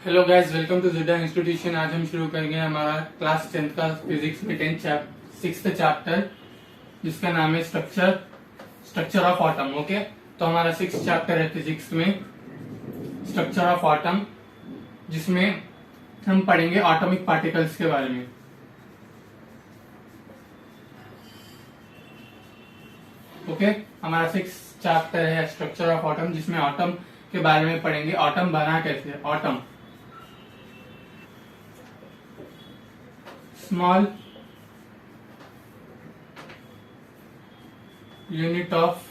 Hello guys, welcome to जुडा institution. आज हम शुरू करेंगे हमारा क्लास 10th का फिजिक्स में 6th चैप्टर, जिसका नाम है स्ट्रक्चर ऑफ एटम। ओके, तो हमारा 6th चैप्टर है फिजिक्स में स्ट्रक्चर ऑफ एटम, जिसमें हम पढ़ेंगे एटॉमिक पार्टिकल्स के बारे में। ओके, हमारा 6th चैप्टर है स्ट्रक्चर ऑफ एटम, जिसमें एटम के बारे में पढ़ेंगे। एटम बना कैसे? Atom small unit of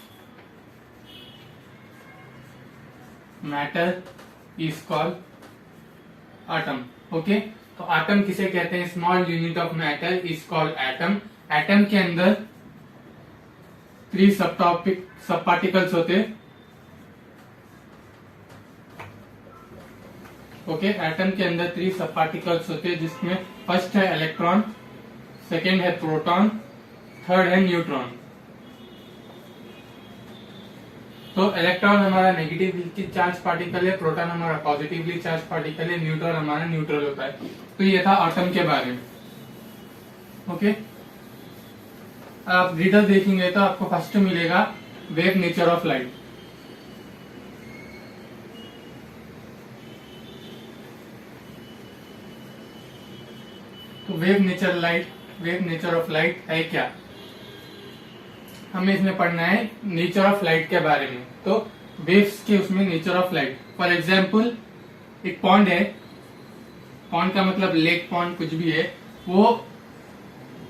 matter is called atom. Okay, तो एटम किसे कहते हैं? Small unit of matter is called atom. Atom के अंदर 3 सब पार्टिकल्स होते। ओके, एटम के अंदर 3 सब पार्टिकल्स होते हैं, जिसमें फर्स्ट है इलेक्ट्रॉन, सेकेंड है प्रोटॉन, थर्ड है न्यूट्रॉन। तो इलेक्ट्रॉन हमारा नेगेटिवली चार्ज पार्टिकल है, प्रोटॉन हमारा पॉजिटिवली चार्ज पार्टिकल है, न्यूट्रॉन हमारा न्यूट्रल होता है। तो ये था एटम के बारे में। ओके, आप रीडर देखेंगे तो आपको फर्स्ट मिलेगा वेव नेचर ऑफ लाइट। तो वेव नेचर ऑफ लाइट है क्या? हमें इसमें पढ़ना है नेचर ऑफ लाइट के बारे में। तो वेव्स के उसमें nature of light, for example एक पॉन्ड है, पॉन्ड का मतलब लेक पॉन्ड कुछ भी है, वो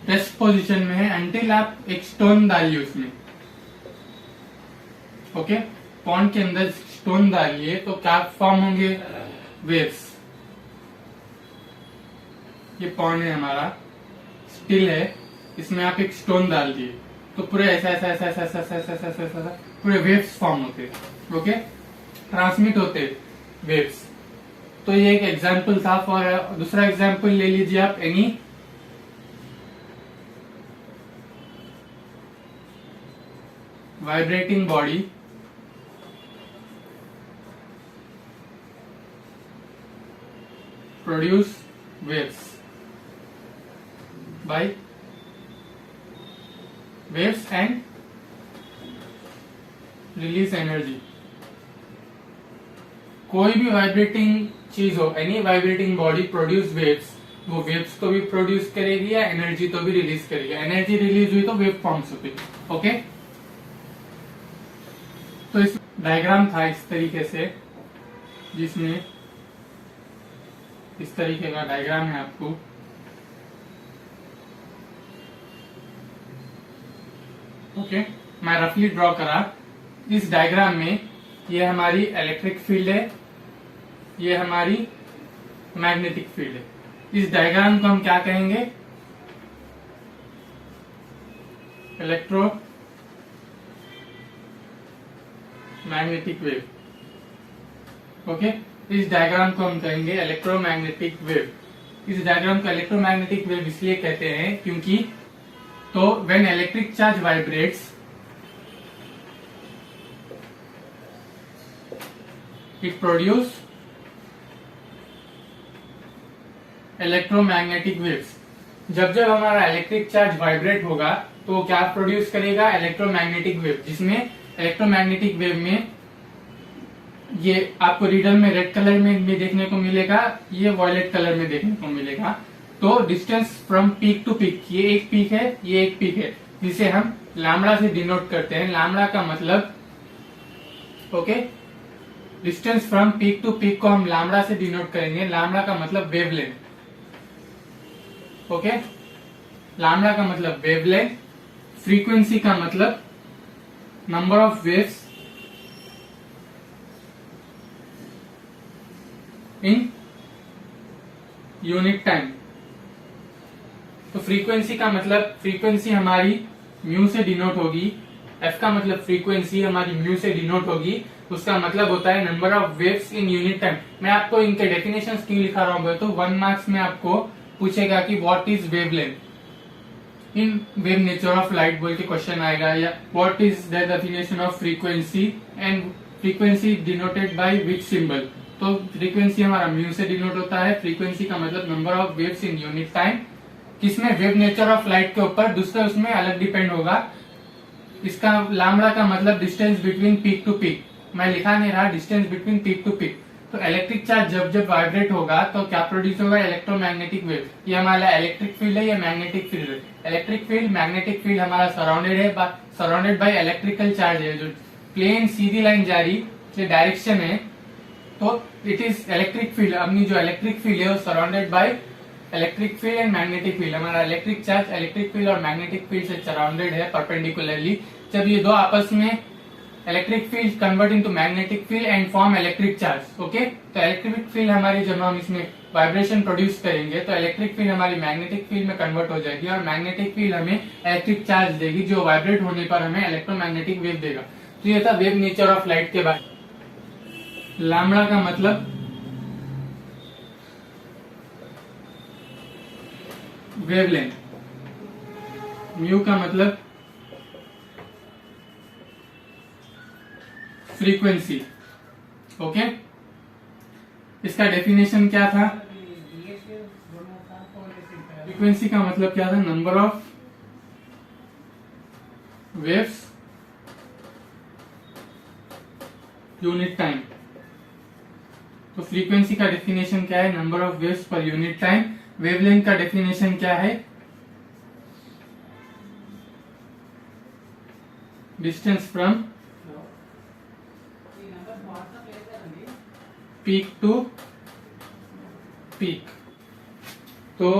रेस्ट पोजीशन में है अंटिल आप एक स्टोन डालिए उसमें। ओके, पॉन्ड के अंदर स्टोन डालिए तो क्या फॉर्म होंगे? वेव्स। ये पॉन्ड है हमारा, स्टिल है, इसमें आप एक स्टोन डाल दिए तो पूरे ऐसा ऐसा ऐसा ऐसा ऐसा ऐसा ऐसा ऐसा ऐसा पूरे वेव्स फॉर्म होते। ओके, ट्रांसमिट होते वेव्स। तो ये एक एग्जाम्पल था। फॉर दूसरा एग्जाम्पल ले लीजिए आप, any vibrating body produce waves by waves and release energy। कोई भी वाइब्रेटिंग चीज हो, any vibrating body produce waves, वो वेव्स को भी प्रोड्यूस करेगी या एनर्जी तो भी रिलीज करेगी। एनर्जी रिलीज हुई तो वेव फॉर्म्स होती। ओके, तो इस डायग्राम था इस तरीके से, जिसमें इस तरीके का डायग्राम है आपको। ओके, मैं रफली ड्रॉ करा। इस डायग्राम में ये हमारी इलेक्ट्रिक फील्ड है, ये हमारी मैग्नेटिक फील्ड है। इस डायग्राम को हम क्या कहेंगे? Electro magnetic wave. ओके, इस डायग्राम को हम कहेंगे इलेक्ट्रोमैग्नेटिक वेव। इस डायग्राम को इलेक्ट्रोमैग्नेटिक वेव इसलिए कहते हैं क्योंकि तो when electric charge vibrates, it produce electromagnetic waves. जब हमारा इलेक्ट्रिक चार्ज वाइब्रेट होगा तो क्या प्रोड्यूस करेगा? Electromagnetic wave. जिसमें इलेक्ट्रोमैग्नेटिक वेव में ये आपको रीडर में रेड कलर में भी देखने को मिलेगा, ये वॉयलेट कलर में देखने को मिलेगा। तो distance from peak to peak, ये एक पीक है, ये एक पीक है, जिसे हम लैम्बडा से डिनोट करते हैं। लैम्बडा का मतलब, okay, distance from peak to peak को हम लैम्बडा से डिनोट करेंगे। लैम्बडा का मतलब वेवलेंथ। ओके, लैम्बडा का मतलब वेवलेंथ। फ्रीक्वेंसी का मतलब number of waves in unit time. तो फ्रीक्वेंसी का मतलब, फ्रीक्वेंसी हमारी म्यू से डिनोट होगी। एफ का मतलब फ्रीक्वेंसी हमारी म्यू से डिनोट होगी। उसका मतलब होता है number of waves in unit time. मैं आपको इनके डेफिनेशन क्यों लिखा रहा हूँ? तो 1 मार्क्स में आपको पूछेगा कि what is wavelength in wave nature of light बोल के क्वेश्चन आएगा, या what is the definition of frequency and frequency denoted by which symbol. तो तो फ्रीक्वेंसी हमारा म्यू से डिनोट होता है। फ्रीक्वेंसी का मतलब number of waves in unit time, किसमें वेव नेचर ऑफ लाइट के ऊपर, दूसरा उसमें अलग डिपेंड होगा। इसका लैम्बडा का मतलब distance between peak to peak, मैं लिखा नहीं रहा, distance between peak to peak. तो इलेक्ट्रिक चार्ज जब जब वाइब्रेट होगा तो क्या प्रोड्यूस होगा, इलेक्ट्रोमैग्नेटिक वेव। ये हमारा इलेक्ट्रिक फील्ड है, ये मैग्नेटिक फील्ड है। इलेक्ट्रिक फील्ड मैग्नेटिक फील्ड हमारा सराउंडेड बाय इलेक्ट्रिकल चार्ज है, जो प्लेन सीधी लाइन जा रही ये डायरेक्शन है, तो इट इज इलेक्ट्रिक फील्ड। अपनी जो इलेक्ट्रिक फील्ड है वो surrounded by electric field and magnetic field. हमारा इलेक्ट्रिक चार्ज इलेक्ट्रिक फील्ड और मैग्नेटिक फील्ड से सराउंडेड है परपेंडिकुलरली। जब ये दो आपस में electric field convert into magnetic field and form electric charge. Okay, तो इलेक्ट्रिक फील्ड हमारी, जब हम इसमें वाइब्रेशन प्रोड्यूस करेंगे तो इलेक्ट्रिक फील्ड हमारी मैग्नेटिक फील्ड में कन्वर्ट हो जाएगी और मैग्नेटिक फील्ड हमें इलेक्ट्रिक चार्ज देगी, जो वाइब्रेट होने पर हमें इलेक्ट्रोमैग्नेटिक वेव देगा। तो ये था वेव नेचर ऑफ लाइट के बारे में। लैम्बडा का मतलब वेवलेंथ, म्यू का मतलब फ्रीक्वेंसी। ओके, इसका डेफिनेशन क्या था, फ्रीक्वेंसी का मतलब क्या था, number of waves unit time. तो फ्रीक्वेंसी का डेफिनेशन क्या है, number of waves per unit time. Wavelength का डेफिनेशन क्या है, distance from peak to peak. तो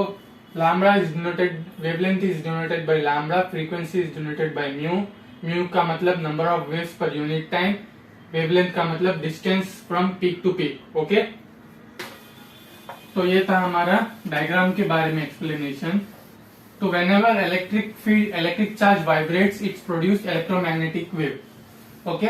lambda is denoted, wavelength is denoted by lambda, frequency is denoted by mu. Mu का मतलब number of waves per unit time, wavelength का मतलब distance from peak to peak. Okay, तो ये था हमारा diagram के बारे में एक्सप्लेनेशन। तो whenever electric charge vibrates it's produce electromagnetic wave. Okay,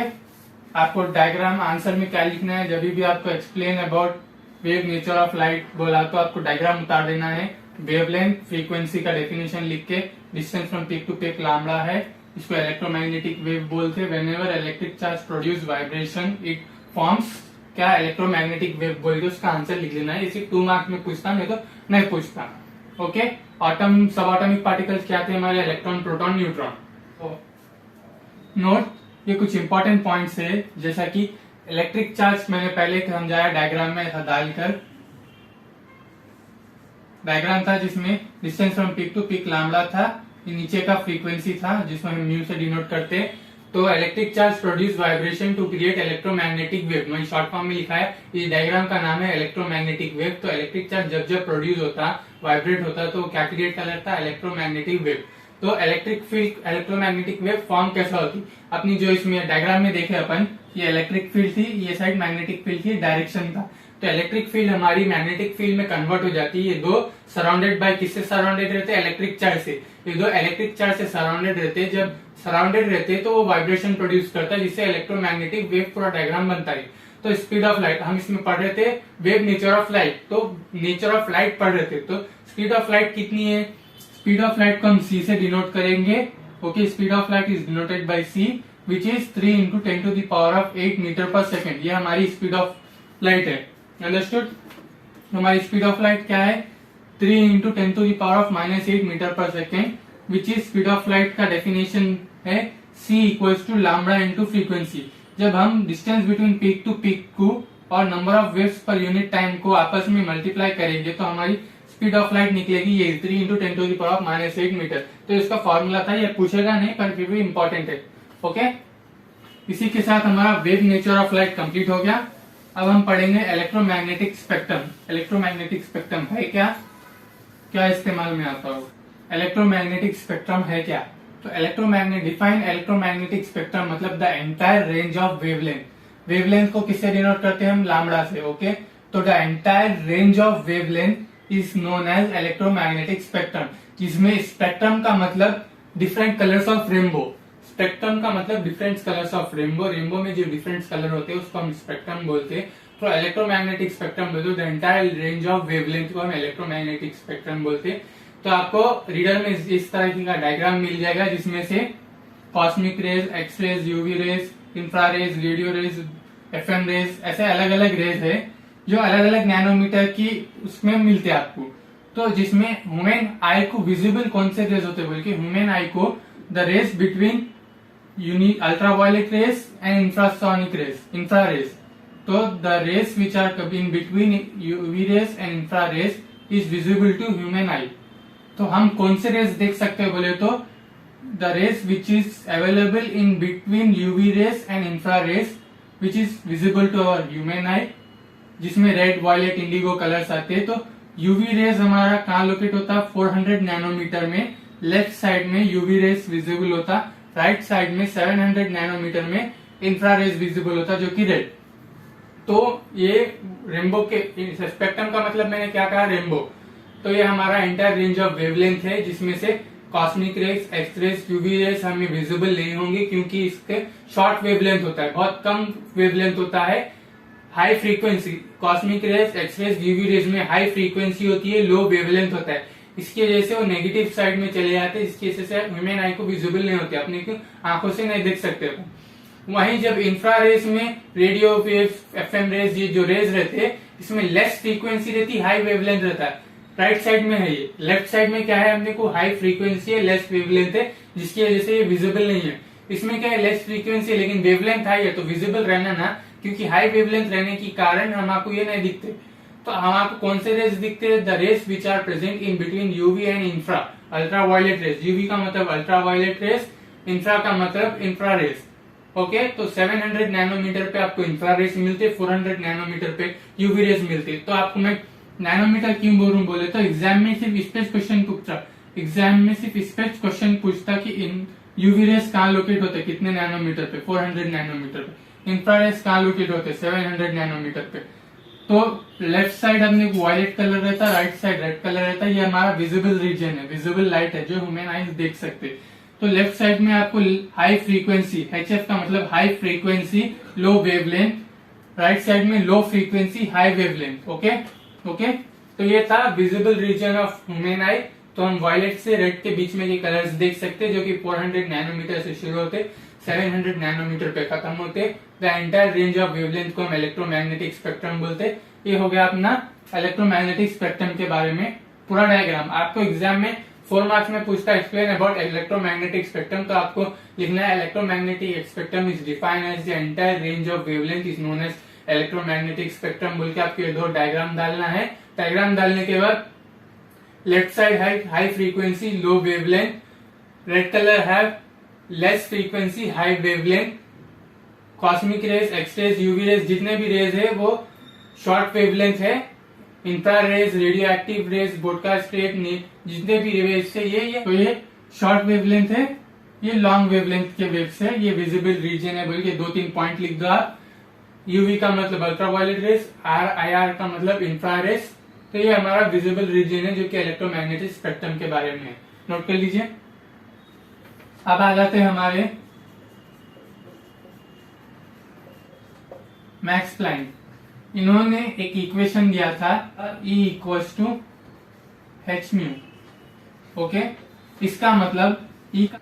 आपको डायग्राम आंसर में क्या लिखना है, जब भी आपको explain about wave nature of light बोला तो आपको डायग्राम उतार देना है। वेवलेंथ, फ्रीक्वेंसी का डेफिनेशन लिख के, distance from peak to peak lambda है, इसको इलेक्ट्रोमैग्नेटिक वेव बोलते हैं। Whenever electric charge produce vibration it forms क्या, इलेक्ट्रोमैग्नेटिक वेव बोल के उसका आंसर लिख लेना है। इसे 2 मार्क्स में पूछता, नहीं तो नहीं पूछता। ओके, एटम, सब एटॉमिक पार्टिकल्स क्या थे हमारे, इलेक्ट्रॉन, प्रोटॉन, न्यूट्रॉन। नोट, ये कुछ इंपॉर्टेंट पॉइंट्स है, जैसा कि इलेक्ट्रिक चार्ज मैंने पहले समझाया डायग्राम में ऐसा डालकर। डायग्राम था जिसमें distance from peak to peak lambda था, ये नीचे का फ्रीक्वेंसी था जिसमें हम म्यू से डिनोट करते। तो electric charge produce vibration to create electromagnetic wave, मैंने शॉर्ट फॉर्म में लिखा है। इस डायग्राम का नाम है इलेक्ट्रोमैग्नेटिक वेव। तो इलेक्ट्रिक चार्ज जब जब प्रोड्यूस होता, वाइब्रेट होता, तो क्या क्रिएट करता है, इलेक्ट्रोमैग्नेटिक वेव। तो electric field, electromagnetic wave form कैसा होती, अपनी जो इसमें डायग्राम में देखे अपन, ये इलेक्ट्रिक फील्ड थी, ये साइड मैग्नेटिक फील्ड थी, डायरेक्शन था। तो इलेक्ट्रिक फील्ड हमारी मैग्नेटिक फील्ड में कन्वर्ट हो जाती है। ये दो सराउंडेड बाय किससे सराउंडेड रहते हैं, इलेक्ट्रिक चार्ज से। ये दो इलेक्ट्रिक चार्ज से सराउंडेड रहते हैं, जब सराउंडेड रहते हैं तो वो वाइब्रेशन प्रोड्यूस करता है, जिससे इलेक्ट्रोमैग्नेटिक वेव पूरा डायग्राम बनता है। तो स्पीड ऑफ लाइट, हम इसमें पढ़ रहे थे वेव नेचर ऑफ लाइट, तो नेचर ऑफ लाइट पढ़ रहे थे। तो स्पीड ऑफ लाइट कितनी है, स्पीड ऑफ लाइट को हम c से डिनोट करेंगे। Okay, speed of light is denoted by c which is 3 × 10⁸ metre per second. ये हमारी स्पीड ऑफ लाइट है, अंडरस्टूड। हमारी स्पीड ऑफ लाइट क्या है, 3 × 10⁻⁻8 metre per second, which is speed of light का डेफिनेशन है c equals to lambda into frequency. जब हम distance between peak to peak को और number of waves per unit time को आपस में मल्टीप्लाई करेंगे तो हमारी स्पीड ऑफ लाइट निकलेगी ये 3 × 10⁻⁻8 मीटर। तो इसका फॉर्मूला था, ये पूछेगा नहीं पर फिर भी इंपॉर्टेंट है। ओके, इसी के साथ हमारा wave nature of light complete हो गया। अब हम पढ़ेंगे इलेक्ट्रोमैग्नेटिक स्पेक्ट्रम। इलेक्ट्रोमैग्नेटिक स्पेक्ट्रम है क्या, क्या इस्तेमाल में आता हो, इलेक्ट्रोमैग्नेटिक स्पेक्ट्रम है क्या। तो डिफाइन इलेक्ट्रोमैग्नेटिक स्पेक्ट्रम मतलब the entire range of wavelength. Wavelength को किससे डिनोट करते हैं हम, लैम्बडा से। ओके, तो the entire range of wavelength is known as electromagnetic spectrum, जिसमें स्पेक्ट्रम का मतलब different colours of rainbow. Spectrum का मतलब different colours of rainbow, rainbow में जो डिफरेंट कलर होते हैं उसको हम स्पेक्ट्रम बोलते हैं। तो इलेक्ट्रोमैग्नेटिक स्पेक्ट्रम बोलते हैं the entire range of wavelength को हम इलेक्ट्रोमैग्नेटिक स्पेक्ट्रम बोलते हैं। तो आपको रीडर में इस तरह का डायग्राम मिल जाएगा जिसमें से cosmic rays, X rays, UV rays, infrared, radio rays, FM rays, ऐसे अलग अलग रेज है जो अलग अलग नैनोमीटर की उसमें मिलते हैं आपको। तो जिसमें ह्यूमन आई को विजिबल कौन से रेज होते हैं बोल के, ह्यूमन आई को the rays between ultraviolet rays and infrasonic rays, infrared. So the rays which are in between UV rays and infrared is visible to human eye. तो हम कौन से रेज देख सकते हैं बोले तो the rays which is available in between UV rays and infrared which is visible to our human eye, जिसमें रेड, वायलेट, इंडिगो कलर्स आते हैं। तो यूवी रेज हमारा कहाँ लोकेट होता है, 400 नैनोमीटर में लेफ्ट साइड में यूवी रेज विजिबल होता, राइट साइड में 700 नैनोमीटर में इंफ्रारेज विजिबल होता जो कि रेड। तो ये रेनबो के स्पेक्ट्रम का मतलब मैंने क्या कहा, रेनबो। तो ये हमारा एंटायर रेंज ऑफ वेवलेंथ है, जिसमें से cosmic rays, X rays, UV rays हमें विजिबल नहीं होंगे क्योंकि इसके शॉर्ट वेवलेंथ होता है, बहुत कम वेवलेंथ होता है। High frequency cosmic rays, X rays, UV rays में हाई फ्रीक्वेंसी होती है, लो वेवलेंथ होता है। इसकी वजह से वो नेगेटिव साइड में चले जाते हैं, इसकी वजह से ह्यूमन आई को विजिबल नहीं होते, अपने आंखों से नहीं देख सकते। वहीं जब इंफ्रारेज में रेडियो वेव्स, एफएम रेज, ये जो रेज रहते हैं इसमें लेस फ्रीक्वेंसी रहती, हाई वेवलेंथ रहता है। राइट साइड में है ये, लेफ्ट साइड में क्या है, अपने को हाई फ्रीक्वेंसी है, लेस वेवलेंथ है, जिसकी वजह से ये विजिबल नहीं है। इसमें क्या है, लेस फ्रीक्वेंसी लेकिन वेवलेंथ हाई है, तो विजिबल रहना ना, क्योंकि हाई वेवलेंथ रहने के कारण हम आपको ये नहीं दिखते। तो हम आपको कौन से रेज दिखते हैं, the rays which are present in between UV and infra, ultraviolet rays. UV का मतलब अल्ट्रावायलेट रेज, इंफ्रा का मतलब इंफ्रारेज। ओके, तो 700 नैनोमीटर पे आपको इंफ्रारेज मिलते, 400 नैनोमीटर पे यूवी रेज मिलते। तो आपको मैं नैनोमीटर क्यों बोल रहा हूँ बोले तो एग्जाम में सिर्फ इस पे क्वेश्चन पूछता, एग्जाम में सिर्फ इस पे क्वेश्चन पूछता कि इन यूवी रेज कहाँ लोकेट होते, कितने नैनोमीटर पे, 400 नैनोमीटर पे। इंफ्रारेज कहाँ लोकेट होते, 700 नैनोमीटर पे। तो लेफ्ट साइड अपने वायलेट कलर रहता है, राइट साइड रेड कलर रहता है। ये हमारा विजिबल रीजन है, विजिबल लाइट है जो ह्यूमन आईज देख सकते हैं। तो लेफ्ट साइड में आपको हाई फ्रीक्वेंसी, HF का मतलब high frequency low wavelength, right side में low frequency high wavelength. Okay, तो ये था विजिबल रीजन ऑफ ह्यूमन आई। तो हम वायलेट से रेड के बीच में ये कलर्स देख सकते हैं जो कि 400 नैनोमीटर से शुरू होते, 700 नैनोमीटर पे खत्म होते। The entire range of wavelength को हम इलेक्ट्रोमैग्नेटिक स्पेक्ट्रम बोलते। ये हो गया अपना इलेक्ट्रोमैग्नेटिक स्पेक्ट्रम के बारे में पूरा डायग्राम। आपको एग्जाम में 4 मार्क्स में पूछता है एक्सप्लेन अबाउट इलेक्ट्रोमैग्नेटिक स्पेक्ट्रम, तो आपको लिखना है electromagnetic spectrum is defined as the entire range of wavelength is known as electromagnetic spectrum बोल के आपको ये 2 डायग्राम डालना है। डायग्राम डालने के बाद लेफ्ट साइड है high frequency low wavelength, red colour है less frequency high wavelength, cosmic rays, X rays, UV rays, जितने भी रेज है वो शॉर्ट वेवलेंथ है। Infra rays, radio active rays, broadcast rays, जितने भी रेज है ये तो ये शॉर्ट वेवलेंथ है, ये लॉन्ग वेवलेंथ के वेव्स है। ये विजिबल रीजन है बोल के 2-3 पॉइंट लिख दो आप। यूवी का मतलब अल्ट्रावायलेट रेज, IR का मतलब इंफ्रारेज। तो ये हमारा विजिबल रीजन है जो कि इलेक्ट्रोमैग्नेटिक स्पेक्ट्रम के बारे में है, नोट कर लीजिए। अब आ जाते हैं हमारे मैक्स प्लैंक। इन्होंने एक इक्वेशन दिया था E equals to h mu. Okay, इसका मतलब E का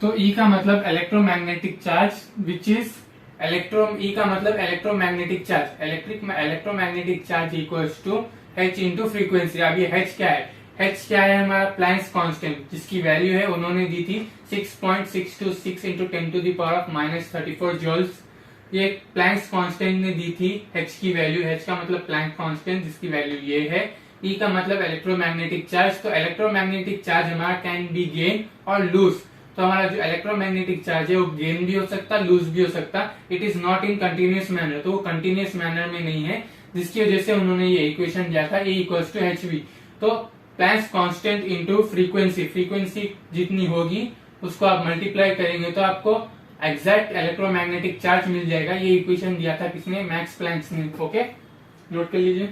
तो E का मतलब electromagnetic charge which is E का मतलब electromagnetic charge, electromagnetic charge equals to h into frequency. अब ये h क्या है, h क्या है हमारा प्लैंक्स कांस्टेंट, जिसकी वैल्यू है उन्होंने दी थी 6.626 into 10 to the power of -34 joules. ये प्लैंक्स कांस्टेंट ने दी थी h की वैल्यू, h का मतलब प्लैंक कांस्टेंट जिसकी वैल्यू ये है। E का मतलब इलेक्ट्रोमैग्नेटिक चार्ज। तो इलेक्ट्रोमैग्नेटिक चार्ज हमारा कैन बी गेन और लूज। तो हमारा जो इलेक्ट्रोमैग्नेटिक चार्ज है वो गेन भी हो सकता, लूज भी हो सकता। It is not in continuous manner, तो वो कंटिन्यूअस मैनर में नहीं है, जिसकी वजह से उन्होंने ये इक्वेशन दिया था E इक्वल्स टू hv। तो Planck's constant into frequency, frequency जितनी होगी उसको आप मल्टीप्लाई करेंगे तो आपको एग्जैक्ट इलेक्ट्रोमैग्नेटिक चार्ज मिल जाएगा। ये इक्वेशन दिया था किसने, मैक्स प्लैंक ने। ओके, नोट कर लीजिए।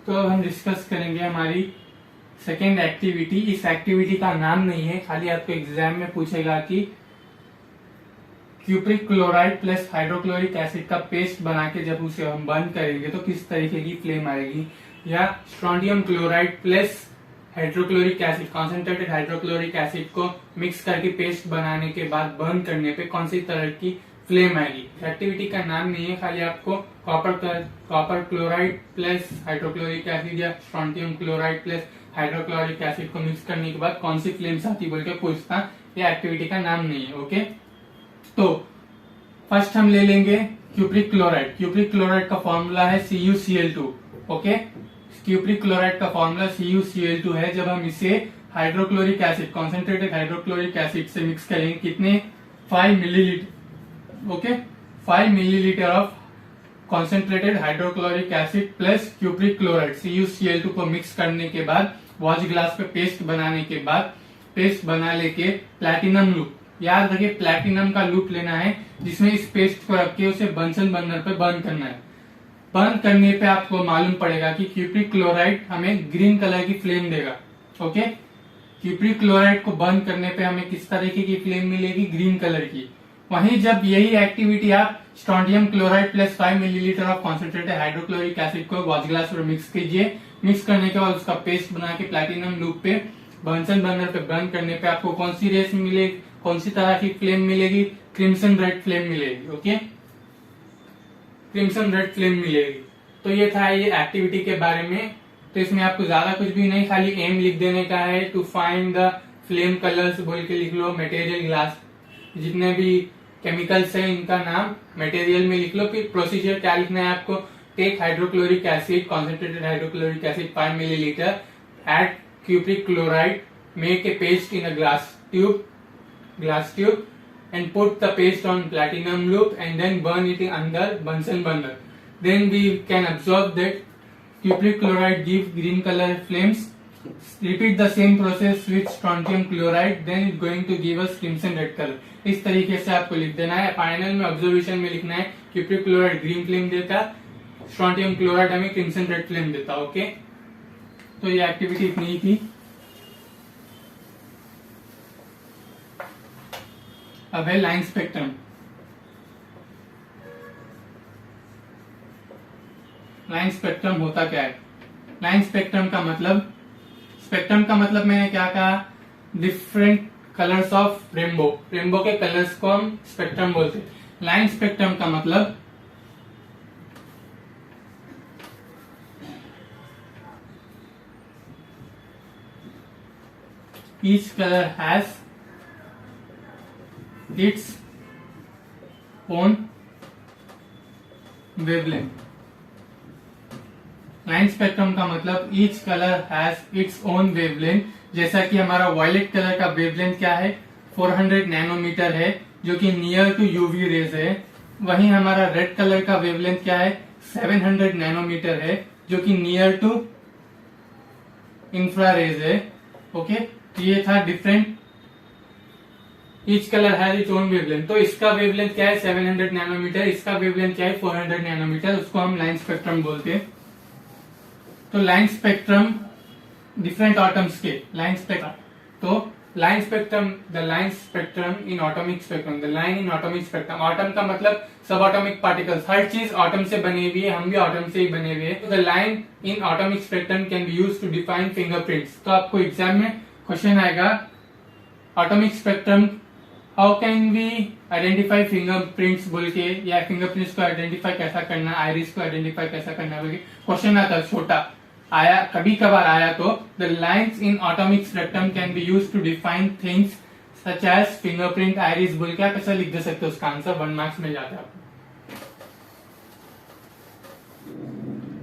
तो अब हम डिस्कस करेंगे हमारी सेकेंड एक्टिविटी। इस एक्टिविटी का नाम नहीं है, खाली आपको एग्जाम में पूछेगा कि cupric chloride plus hydrochloric acid का पेस्ट बना के जब उसे हम बर्न करेंगे तो किस तरीके की फ्लेम आएगी। या strontium chloride plus hydrochloric acid, concentrated hydrochloric acid को मिक्स करके पेस्ट बनाने के बाद बर्न करने पे कौन सी तरह की फ्लेम आएगी। एक्टिविटी का नाम नहीं है, खाली आपको copper chloride plus hydrochloric acid या strontium chloride plus hydrochloric acid को मिक्स करने के बाद कौन सी फ्लेम्स आती बोल के पूछता, ये एक्टिविटी का नाम नहीं है। ओके, तो फर्स्ट हम ले लेंगे क्यूप्रिक क्लोराइड। क्यूप्रिक क्लोराइड का फॉर्मूला है CuCl2। ओके, क्यूप्रिक क्लोराइड का फॉर्मूला CuCl2 है। जब हम इसे hydrochloric acid, concentrated hydrochloric acid से मिक्स करेंगे, कितने 5 millilitre. Okay, 5 millilitre of concentrated hydrochloric acid plus cupric chloride CuCl2 को मिक्स करने के बाद वॉच ग्लास पे पेस्ट बनाने के बाद पेस्ट बना लेके प्लैटिनम लूप, याद रखिए प्लैटिनम का लूप लेना है, जिसमें इस पेस्ट को रख के उसे बंसन बर्नर पे बर्न करना है। बर्न करने पे आपको मालूम पड़ेगा कि क्यूप्रिक क्लोराइड हमें ग्रीन कलर की फ्लेम देगा। ओके, क्यूप्रिक क्लोराइड को बर्न करने पे हमें किस तरीके की फ्लेम मिलेगी, ग्रीन कलर की। वहीं जब यही एक्टिविटी आप strontium chloride plus 5 millilitre of concentrated hydrochloric acid को वॉच ग्लास पर मिक्स कीजिए। मिक्स करने के बाद उसका पेस्ट बना के प्लैटिनम लूप पे बंसन बर्नर पे बर्न करने पे आपको कौन सी रेस मिलेगी, कौन सी तरह की फ्लेम मिलेगी, क्रिम्सन रेड फ्लेम मिलेगी। ओके, क्रिम्सन रेड फ्लेम मिलेगी। तो ये था ये एक्टिविटी के बारे में। तो इसमें आपको ज्यादा कुछ भी नहीं, खाली एम लिख देने का है, to find the flame colours बोल के लिख लो। मटेरियल ग्लास, जितने भी केमिकल्स है इनका नाम मटेरियल में लिख लो। फिर प्रोसीजर क्या लिखना है आपको, take hydrochloric acid, concentrated hydrochloric acid 5 millilitre, add cupric chloride, make a paste in a glass tube and put the paste on platinum loop and then burn it under Bunsen burner. Then we can observe that cupric chloride give green color flames. Repeat the same process with strontium chloride, then it's going to give us crimson red color. इस तरीके से आपको लिख देना है। Final में observation में लिखना है cupric chloride ग्रीन फ्लेम देता, स्ट्रोंटियम क्लोराइड हमें क्रिम्सन रेड फ्लेम देता। ओके, तो ये एक्टिविटी इतनी ही थी। अब है लाइन स्पेक्ट्रम। लाइन स्पेक्ट्रम होता क्या है? लाइन स्पेक्ट्रम का मतलब मैंने क्या कहा, different colours of rainbow. Rainbow के कलर्स को हम स्पेक्ट्रम बोलते हैं। लाइन स्पेक्ट्रम का मतलब each color has its own wavelength. Line spectrum का मतलब each color has its own wavelength। जैसा कि हमारा वायलेट कलर का वेवलेंथ क्या है, 400 नैनोमीटर है, जो कि नियर टू यूवी रेज है। वहीं हमारा रेड कलर का वेवलेंथ क्या है, 700 नैनोमीटर है, जो कि नियर टू इंफ्रारेज है। ओके, ये था different, each colour has its own wavelength. तो इसका वेवलेंथ क्या है 700 नैनोमीटर, इसका वेवलेंथ क्या है 400 नैनोमीटर, उसको हम लाइन स्पेक्ट्रम बोलते हैं। तो लाइन स्पेक्ट्रम डिफरेंट एटम्स के लाइन स्पेक्ट्रम, तो line spectrum, the line spectrum in atomic spectrum, the line in atomic spectrum. Atom का मतलब सब एटॉमिक पार्टिकल्स, हर चीज एटम से बनी हुई है, हम भी एटम से ही बने हुए हैं। The line in atomic spectrum can be used to define fingerprints. तो आपको एग्जाम में क्वेश्चन आएगा atomic spectrum, how can we identify fingerprints बोल के, या फिंगरप्रिंट्स को आइडेंटिफाई कैसा करना, आइरिस को आइडेंटिफाई कैसा करना बोल के क्वेश्चन आता है, छोटा आया, कभी कभार आया। तो the lines in atomic spectrum can be used to define things such as fingerprint, iris बोल के आप ऐसा लिख दे सकते हो, उसका आंसर 1 मार्क्स मिल जाता है आपको।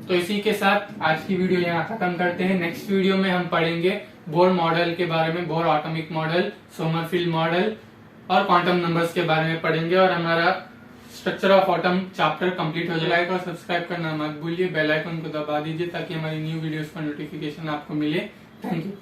तो इसी के साथ आज की वीडियो यहाँ खत्म करते हैं। नेक्स्ट वीडियो में हम पढ़ेंगे बोर मॉडल के बारे में, bore atomic model, Sommerfeld model और क्वांटम नंबर्स के बारे में पढ़ेंगे, और हमारा structure of atom chapter complete हो जाएगा। लाइक और सब्सक्राइब करना मत भूलिए, बेल आइकन को दबा दीजिए ताकि हमारी न्यू वीडियोस का नोटिफिकेशन आपको मिले। Thank you.